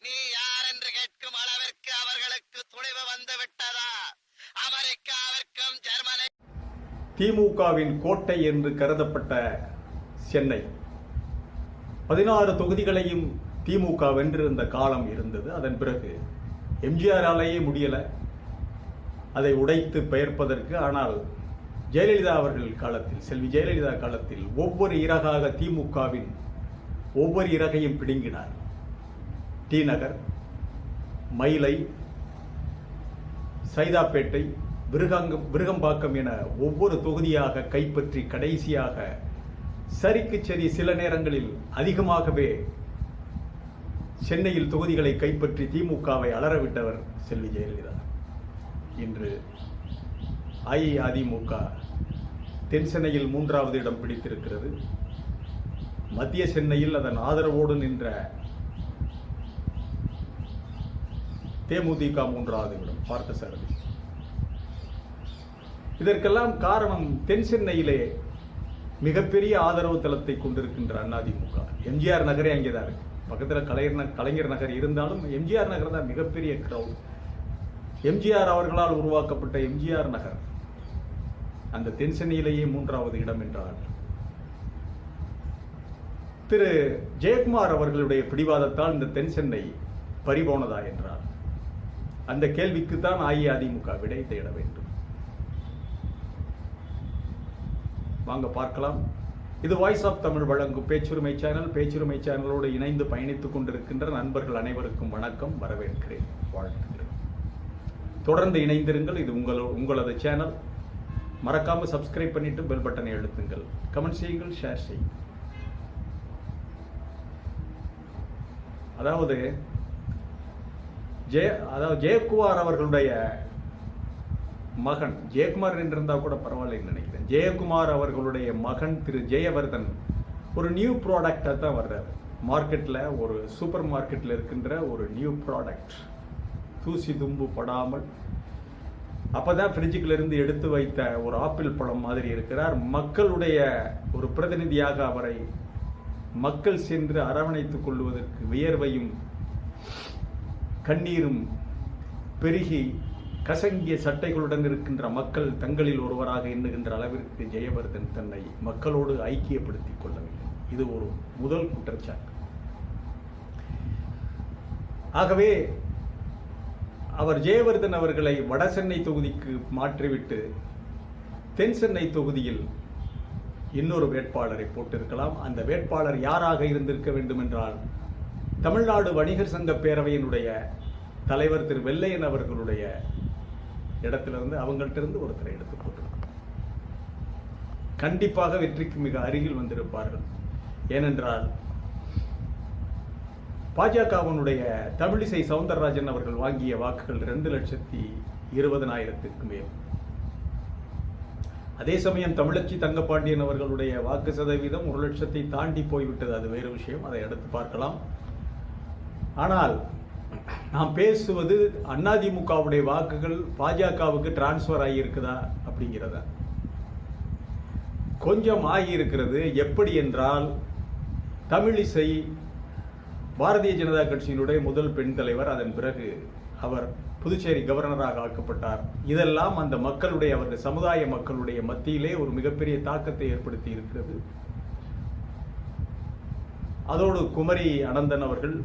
நீ யார் என்று கேட்கும் அளவிற்கு அவர்களுக்கு துணிவு வந்து விட்டதா? அமெரிக்காவிற்கும் ஜெர்மனி. திமுகவின் கோட்டை என்று கருதப்பட்ட சென்னை 16 தொகுதிகளையும் திமுக வென்றிருந்த காலம் இருந்தது. அதன் பிறகு எம்ஜிஆராலேயே முடியல அதை உடைத்து பெயர்ப்பதற்கு. ஆனால் ஜெயலலிதா அவர்கள் காலத்தில், செல்வி ஜெயலலிதா காலத்தில் ஒவ்வொரு இறகாக திமுகவின் ஒவ்வொரு இறகையும் பிடுங்கினார். டி நகர், மயிலை, சைதாப்பேட்டை, விருகம்பாக்கம் என ஒவ்வொரு தொகுதியாக கைப்பற்றி கடைசியாக சரிக்கு சரி சில நேரங்களில் அதிகமாகவே சென்னையில் தொகுதிகளை கைப்பற்றி திமுகவை அலறவிட்டவர் செல்வி ஜெயலலிதா. இன்று அஇஅதிமுக தென் சென்னையில் 3வது இடம் பிடித்திருக்கிறது. மத்திய சென்னையில் அதன் ஆதரவோடு நின்ற தேமுதிக 3வது இடம் பார்த்தசாரதி. இதற்கெல்லாம் காரணம் தென் சென்னையிலே மிகப்பெரிய ஆதரவு தளத்தை கொண்டிருக்கின்ற அதிமுக. எம்ஜிஆர் நகரே அங்கேதான் இருக்கு. பக்கத்தில் கலைஞர் நகர் இருந்தாலும் எம்ஜிஆர் நகர் தான் மிகப்பெரிய கிரவுட். எம்ஜிஆர் அவர்களால் உருவாக்கப்பட்ட எம்ஜிஆர் நகர் அந்த தென் சென்னையிலேயே 3வது இடம் என்றால் திரு ஜெயக்குமார் அவர்களுடைய பிடிவாதத்தால் இந்த தென் சென்னை பறிபோனதா என்றால் அந்த கேள்விக்கு தான் அஇஅதிமுக விடை தேட வேண்டும். வாங்க பார்க்கலாம். இது வாய்ஸ் ஆஃப் தமிழ் வழங்கும் பேச்சுரிமை சேனல். பேச்சுரிமை சேனலோடு இணைந்து பயணித்துக் கொண்டிருக்கின்ற நண்பர்கள் அனைவருக்கும் வணக்கம், வரவேற்கிறேன், வாழ்த்துகிறேன். தொடர்ந்து இணைந்திருங்கள். இது உங்களது சேனல். மறக்காம சப்ஸ்கிரைப் பண்ணிட்டு பெல் பட்டனை அழுத்துங்கள், கமெண்ட் செய்யுங்கள், ஷேர் செய்யுங்கள். அதாவது ஜெயக்குமார் அவர்களுடைய மகன், ஜெயக்குமார் என்றிருந்தா கூட பரவாயில்லைன்னு நினைக்கிறேன், ஜெயக்குமார் அவர்களுடைய மகன் திரு ஜெயவர்தன் ஒரு நியூ ப்ராடக்டா தான் வர்றாரு. மார்க்கெட்ல, ஒரு சூப்பர் மார்க்கெட்ல இருக்கின்ற ஒரு நியூ ப்ராடக்ட், தூசி தும்பு படாமல் அப்பதான் பிரிட்ஜுக்குள்ள இருந்து எடுத்து வைத்த ஒரு ஆப்பிள் பழம் மாதிரி இருக்கிறார். மக்களுடைய ஒரு பிரதிநிதியாக அவரை மக்கள் சென்று அரவணைத்துக் கொள்வதற்கு வியர்வையும் கண்ணீரும் பெருகி கசங்கிய சட்டைகளுடன் இருக்கின்ற மக்கள் தங்களில் ஒருவராக எண்ணுகின்ற அளவிற்கு ஜெயவர்தன் தன்னை மக்களோடு ஐக்கியப்படுத்திக் கொள்ளவில்லை. இது ஒரு முதல் குற்றச்சாட்டு. ஆகவே அவர் ஜெயவர்தன் அவர்களை வட சென்னை தொகுதிக்கு மாற்றிவிட்டு தென் சென்னை தொகுதியில் இன்னொரு வேட்பாளரை போட்டிருக்கலாம். அந்த வேட்பாளர் யாராக இருந்திருக்க வேண்டும் என்றால் தமிழ்நாடு வணிகர் சங்க பேரவையினுடைய தலைவர் திரு வெள்ளையன் அவர்களுடைய இடத்திலிருந்து, அவங்கள்ட்ட இருந்து ஒருத்தரை எடுத்து போட்டுருக்கலாம். கண்டிப்பாக வெற்றிக்கு மிக அருகில் வந்திருப்பார்கள். ஏனென்றால் பாஜகவினுடைய தமிழிசை சவுந்தரராஜன் அவர்கள் வாங்கிய வாக்குகள் 2,20,000 மேல். அதே சமயம் தமிழச்சி தங்கப்பாண்டியன் அவர்களுடைய வாக்கு சதவீதம் 1,00,000 தாண்டி போய்விட்டது. அது வேறு விஷயம், அதை அடுத்து பார்க்கலாம். ஆனால் நாம் பேசுவது அதிமுகவுடைய வாக்குகள் பாஜகவுக்கு டிரான்ஸ்பர் ஆகியிருக்குதா அப்படிங்கிறதா. கொஞ்சம் ஆகியிருக்கிறது. எப்படி என்றால், தமிழிசை பாரதிய ஜனதா கட்சியினுடைய முதல் பெண் தலைவர். அதன் பிறகு அவர் புதுச்சேரி கவர்னராக ஆக்கப்பட்டார். இதெல்லாம் அந்த மக்களுடைய, அவருடைய சமுதாய மக்களுடைய மத்தியிலே ஒரு மிகப்பெரிய தாக்கத்தை ஏற்படுத்தி இருக்கிறது. அதோடு குமரி அனந்தன் அவர்கள்,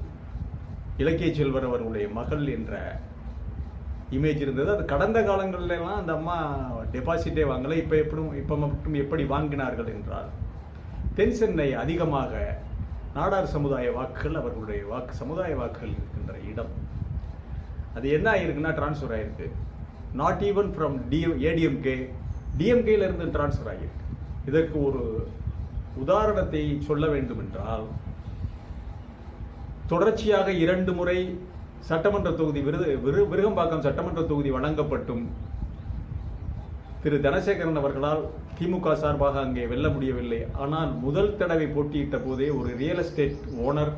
இலக்கிய செல்வர் அவர்களுடைய மகள் என்ற இமேஜ் இருந்தது. அது கடந்த காலங்களிலெல்லாம் அந்த அம்மா டெபாசிட்டே வாங்கலை. இப்ப மட்டும் எப்படி வாங்கினார்கள் என்றால், தென் சென்னை அதிகமாக நாடார் சமுதாய வாக்குகள், அவர்களுடைய சமுதாய வாக்குகள் இருக்கின்ற இடம். அது என்ன ஆயிருக்குன்னா டிரான்ஸ்பர் ஆயிருக்கு. நாட் ஈவன் ஃப்ரம் டிஎம்கேல இருந்து டிரான்ஸ்பர் ஆகியிருக்கு. இதற்கு ஒரு உதாரணத்தை சொல்ல வேண்டும் என்றால், தொடர்ச்சியாக 2 முறை சட்டமன்ற தொகுதி விருகம்பாக்கம் சட்டமன்ற தொகுதி வழங்கப்பட்டும் திரு தனசேகரன் அவர்களால் திமுக சார்பாக அங்கே வெல்ல முடியவில்லை. ஆனால் முதல் தடவை போட்டியிட்ட போதே ஒரு ரியல் எஸ்டேட் ஓனர்,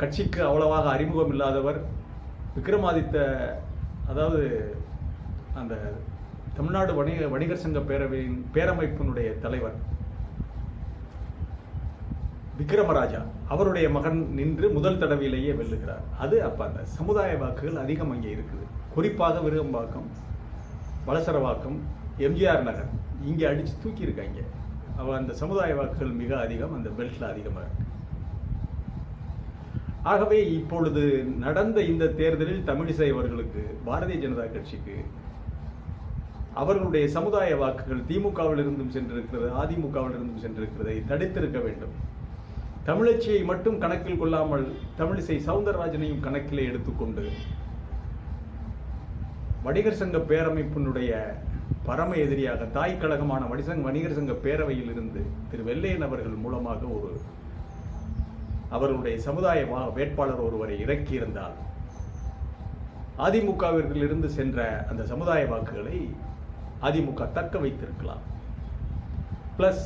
கட்சிக்கு அவ்வளவாக அறிமுகம் இல்லாதவர், விக்ரமாதித்த, அதாவது அந்த தமிழ்நாடு வணிகர் சங்க பேரமைப்பினுடைய தலைவர், விக்ரமராஜா அவருடைய மகன் நின்று முதல் தடவையிலேயே வெல்லுகிறார். அது அப்ப அந்த சமுதாய வாக்குகள் அதிகம் அங்கே இருக்குது. குறிப்பாக விருகம்பாக்கம், வலசரவாக்கம், எம்ஜிஆர் நகர் இங்கே அடிச்சு தூக்கி இருக்காங்க. அந்த சமுதாய வாக்குகள் மிக அதிகம், அந்த பெல்ட்ல அதிகமாக இருக்கு. ஆகவே இப்பொழுது நடந்த இந்த தேர்தலில் தமிழிசை அவர்களுக்கு, பாரதிய ஜனதா கட்சிக்கு அவர்களுடைய சமுதாய வாக்குகள் திமுகவில் இருந்தும் சென்றிருக்கிறது, அதிமுகவில் இருந்தும் சென்றிருக்கிறதை தடுத்திருக்க வேண்டும். தமிழச்சியை மட்டும் கணக்கில் கொள்ளாமல் தமிழிசை சவுந்தரராஜனையும் கணக்கிலே எடுத்துக்கொண்டு வணிகர் சங்க பேரமைப்பினுடைய பரம எதிரியாக தாய் கழகமான வணிகர் சங்க பேரவையில் இருந்து திரு வெள்ளையன் அவர்கள் மூலமாக அவர்களுடைய சமுதாய வேட்பாளர் ஒருவரை இறக்கியிருந்தால் அதிமுகவிற்குள் இருந்து சென்ற அந்த சமுதாய வாக்குகளை அதிமுக தக்க வைத்திருக்கலாம். பிளஸ்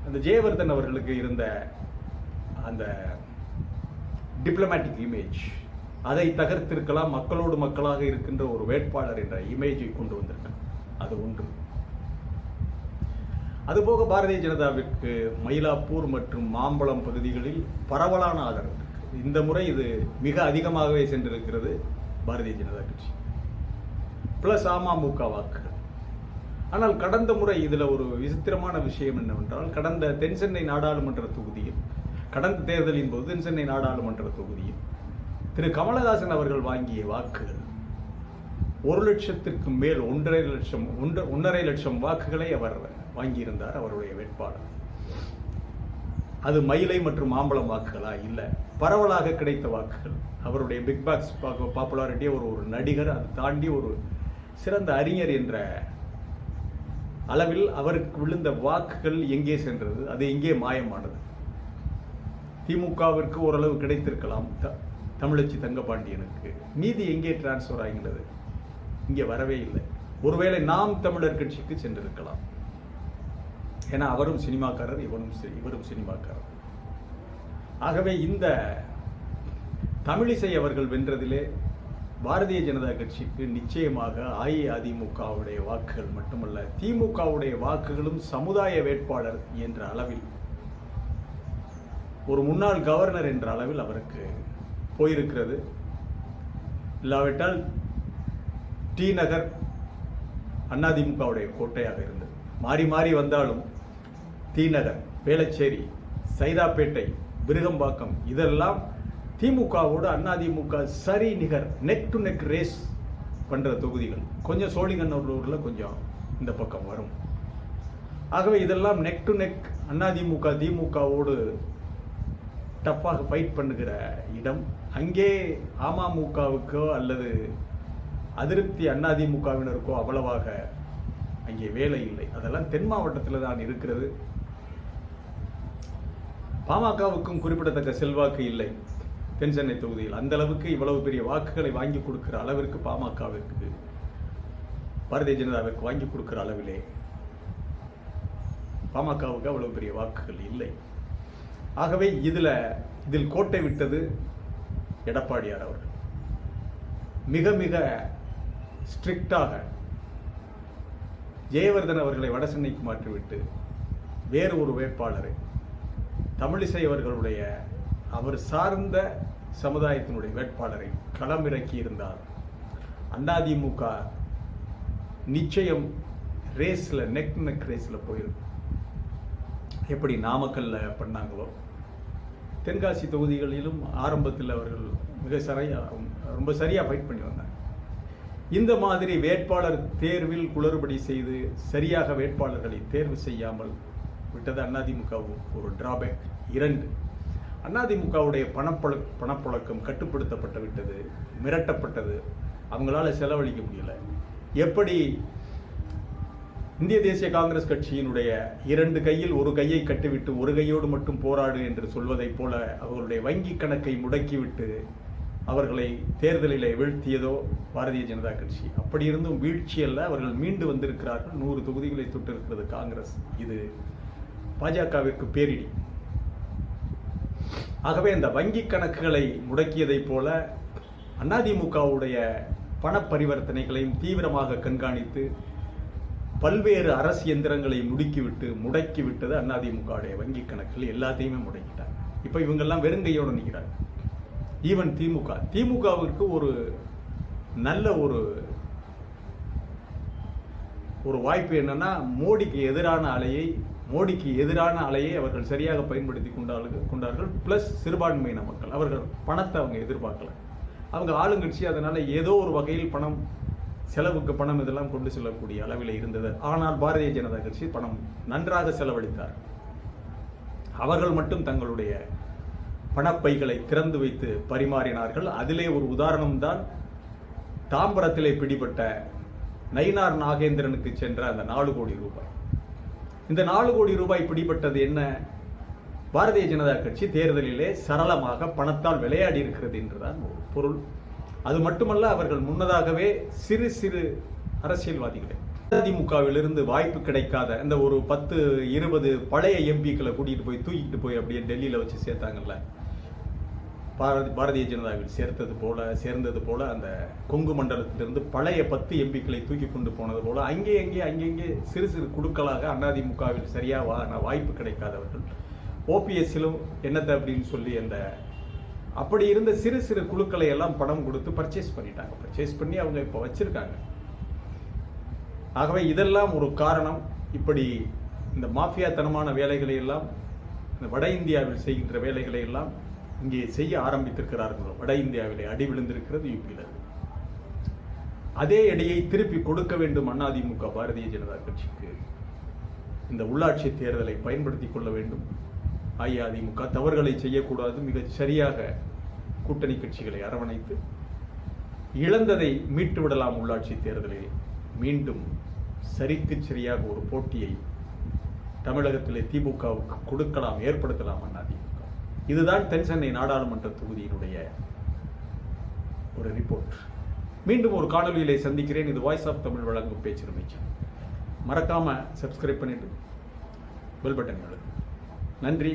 அந்த ஜெயவர்தன் அவர்களுக்கு இருந்த அந்த டிப்ளமேட்டிக் இமேஜ் அதை தகர்த்திருக்கலாம். மக்களோடு மக்களாக இருக்கின்ற ஒரு வேட்பாளர் என்ற இமேஜை கொண்டு வந்திருக்கலாம். அது ஒன்று. அதுபோக பாரதிய ஜனதாவிற்கு மயிலாப்பூர் மற்றும் மாம்பழம் பகுதிகளில் பரவலான ஆதரவு இருக்கு. இந்த முறை இது மிக அதிகமாகவே சென்றிருக்கிறது பாரதிய ஜனதா கட்சி. பிளஸ் அமமுக வாக்குகள். ஆனால் கடந்த முறை இதுல ஒரு விசித்திரமான விஷயம் என்னவென்றால், கடந்த தென்சென்னை நாடாளுமன்ற தொகுதியில், கடந்த தேர்தலின் போது தென்சென்னை நாடாளுமன்ற தொகுதியில் திரு கமலஹாசன் அவர்கள் வாங்கிய வாக்குகள் 1 லட்சத்திற்கு மேல் 1.5 லட்சம் வாக்குகளை அவர் வாங்கியிருந்தார். அவருடைய வேட்பாளர் அது மயிலை மற்றும் மாம்பழம் வாக்குகளா? இல்லை, பரவலாக கிடைத்த வாக்குகள். அவருடைய பிக் பாக்ஸ் பாப்புலாரிட்டி, ஒரு நடிகர், அதை தாண்டி ஒரு சிறந்த அறிஞர் என்ற அளவில் அவருக்கு விழுந்த வாக்குகள் எங்கே சென்றது? அது எங்கே மாயமானது? திமுகவிற்கு ஓரளவு கிடைத்திருக்கலாம், தமிழச்சி தங்கபாண்டியனுக்கு. மீதி எங்கே டிரான்ஸ்பர் ஆகின்றது? இங்கே வரவே இல்லை. ஒருவேளை நாம் தமிழர் கட்சிக்கு சென்றிருக்கலாம். ஏன்னா அவரும் சினிமாக்காரர், இவரும் சினிமாக்காரர். ஆகவே இந்த தமிழிசை அவர்கள் வென்றதிலே பாரதிய ஜனதா கட்சிக்கு நிச்சயமாக அஇஅதிமுகவுடைய வாக்குகள் மட்டுமல்ல, திமுகவுடைய வாக்குகளும் சமுதாய வேட்பாளர் என்ற அளவில், ஒரு முன்னாள் கவர்னர் என்ற அளவில் அவருக்கு போயிருக்கிறது. இல்லாவிட்டால் டி நகர் அதிமுகவுடைய கோட்டையாக இருந்தது. மாறி மாறி வந்தாலும் டி நகர், வேளச்சேரி, சைதாப்பேட்டை, விருகம்பாக்கம் இதெல்லாம் திமுகவோடு அதிமுக சரி நிகர், நெக் டு நெக் ரேஸ் பண்ற தொகுதிகள். கொஞ்சம் சோழிங்கநல்லூர்ல கொஞ்சம் இந்த பக்கம் வரும். ஆகவே இதெல்லாம் நெக் டு நெக் அதிமுக திமுகவோடு டஃப்பாக ஃபைட் பண்ணுகிற இடம். அங்கே அமமுகவுக்கோ அல்லது அதிருப்தி அதிமுகவினருக்கோ அவ்வளவாக அங்கே வேலை இல்லை. அதெல்லாம் தென் மாவட்டத்தில் தான் இருக்கிறது. பாமகவுக்கும் குறிப்பிடத்தக்க செல்வாக்கு இல்லை தென் சென்னை தொகுதியில். அந்த அளவுக்கு இவ்வளவு பெரிய வாக்குகளை வாங்கி கொடுக்கிற அளவிற்கு பாமகவிற்கு, பாரதிய ஜனதாவிற்கு வாங்கி கொடுக்கிற அளவிலே பாமகவுக்கு அவ்வளவு பெரிய வாக்குகள் இல்லை. ஆகவே இதில் கோட்டை விட்டது எடப்பாடியார் அவர்கள். மிக மிக ஸ்ட்ரிக்டாக ஜெயவர்தன் அவர்களை வடசென்னைக்கு மாற்றிவிட்டு வேறு ஒரு வேட்பாளரை, தமிழிசை அவர்களுடைய அவர் சார்ந்த சமுதாயத்தினுடைய வேட்பாளரை களமிறக்கி இருந்தால் அதிமுக நிச்சயம் ரேஸ்ல, நெக் டு நெக் ரேஸ்ல போயிருக்கும். எப்படி நாமக்கல்ல பண்ணாங்களோ, தென்காசி தொகுதிகளிலும் ஆரம்பத்தில் அவர்கள் ரொம்ப சரியா ஃபைட் பண்ணி வந்தாங்க. இந்த மாதிரி வேட்பாளர் தேர்வில் குளறுபடி செய்து சரியாக வேட்பாளர்களை தேர்வு செய்யாமல் விட்டது அதிமுகவுக்கு ஒரு டிராபேக். 2, அதிமுகவுடைய பணப்புழக்கம் கட்டுப்படுத்தப்பட்டு விட்டது, மிரட்டப்பட்டது. அவங்களால செலவழிக்க முடியல. எப்படி இந்திய தேசிய காங்கிரஸ் கட்சியினுடைய 2 கையில் ஒரு கையை கட்டிவிட்டு ஒரு கையோடு மட்டும் போராடு என்று சொல்வதைப் போல அவர்களுடைய வங்கி கணக்கை முடக்கிவிட்டு அவர்களை தேர்தலில் வீழ்த்தியதோ பாரதிய ஜனதா கட்சி. அப்படி இருந்தும் வீழ்ச்சி அல்ல, அவர்கள் மீண்டு வந்திருக்கிறார்கள். 100 தொகுதிகளை தொட்டிருக்கிறது காங்கிரஸ். இது பாஜகவிற்கு பேரிடி. ஆகவே இந்த வங்கி கணக்குகளை முடக்கியதைப் போல அதிமுகவுடைய பண பரிவர்த்தனைகளையும் தீவிரமாக கண்காணித்து பல்வேறு அரசு எந்திரங்களை முடக்கி விட்டது அதிமுகவுடைய வங்கி கணக்கில் எல்லாத்தையுமே முடக்கிட்டாங்க. இப்ப இவங்கெல்லாம் வெறுங்கையோடு நிற்கிறாங்க. ஈவன் திமுகவிற்கு ஒரு நல்ல ஒரு வாய்ப்பு என்னன்னா, மோடிக்கு எதிரான அலையை அவர்கள் சரியாக பயன்படுத்தி கொண்டார்கள். பிளஸ் சிறுபான்மையின மக்கள் அவர்கள் பணத்தை அவங்க எதிர்பார்க்கல. அவங்க ஆளுங்கட்சி, அதனால ஏதோ ஒரு வகையில் செலவுக்கு பணம் இதெல்லாம் கொண்டு செல்லக்கூடிய அளவில் இருந்தது. ஆனால் பாரதிய ஜனதா கட்சி பணம் நன்றாக செலவழித்தார். அவர்கள் மட்டும் தங்களுடைய பணப்பைகளை திறந்து வைத்து பரிமாறினார்கள். அதிலே ஒரு உதாரணம் தான் தாம்பரத்திலே பிடிபட்ட நயினார் நாகேந்திரனுக்கு சென்ற அந்த 4 கோடி ரூபாய். இந்த 4 கோடி ரூபாய் பிடிபட்டது என்ன? பாரதிய ஜனதா கட்சி தேர்தலிலே சரளமாக பணத்தால் விளையாடி இருக்கிறது என்றுதான் பொருள். அது மட்டுமல்ல, அவர்கள் முன்னதாகவே சிறு அரசியல்வாதிகளை அதிமுகவிலிருந்து வாய்ப்பு கிடைக்காத இந்த ஒரு 10-20 பழைய எம்பிக்களை தூக்கிட்டு போய் அப்படியே டெல்லியில வச்சு சேர்த்தாங்கல்ல, பாரதிய ஜனதாவில் சேர்ந்தது போல அந்த கொங்கு மண்டலத்திலிருந்து பழைய 10 எம்பிக்களை தூக்கி கொண்டு போனது போல அங்கே சிறு குழுக்களாக அதிமுகவில் சரியாக வாய்ப்பு கிடைக்காதவர்கள் ஓபிஎஸ்ஸிலும் என்னத்தை அப்படின்னு சொல்லி அப்படி இருந்த சிறு குழுக்களை எல்லாம் பணம் கொடுத்து பர்ச்சேஸ் பண்ணி அவங்க இப்ப வச்சிருக்காங்க. ஆகவே இதெல்லாம் ஒரு காரணம். இப்படி இந்த மாஃபியாத்தனமான வேலைகளை எல்லாம், இந்த வட இந்தியாவில் செய்கின்ற வேலைகளை எல்லாம் இங்கே செய்ய ஆரம்பித்திருக்கிறார்கள். வட இந்தியாவிலே அடி விழுந்திருக்கிறது, யூபியில். அதே அடியை திருப்பி கொடுக்க வேண்டும் அதிமுக பாரதிய ஜனதா கட்சிக்கு. இந்த உள்ளாட்சி தேர்தலை பயன்படுத்திக் கொள்ள வேண்டும். அஇஅதிமுக தவறுகளை செய்யக்கூடாது. மிகச் சரியாக கூட்டணி கட்சிகளை அரவணைத்து இழந்ததை மீட்டு விடலாம். உள்ளாட்சி தேர்தலில் மீண்டும் சரிக்கு சரியாக ஒரு போட்டியை தமிழகத்திலே திமுகவுக்கு கொடுக்கலாம், ஏற்படுத்தலாம் அதிமுக. இதுதான் தென் சென்னை நாடாளுமன்ற தொகுதியினுடைய ஒரு ரிப்போர்ட். மீண்டும் ஒரு காணொலியிலே சந்திக்கிறேன். இது வாய்ஸ் ஆஃப் தமிழ் வழங்கும் பேச்சுரிமை சேனல். மறக்காம சப்ஸ்கிரைப் பண்ணிட்டு பெல் பட்டன் அழுத்துங்க. நன்றி.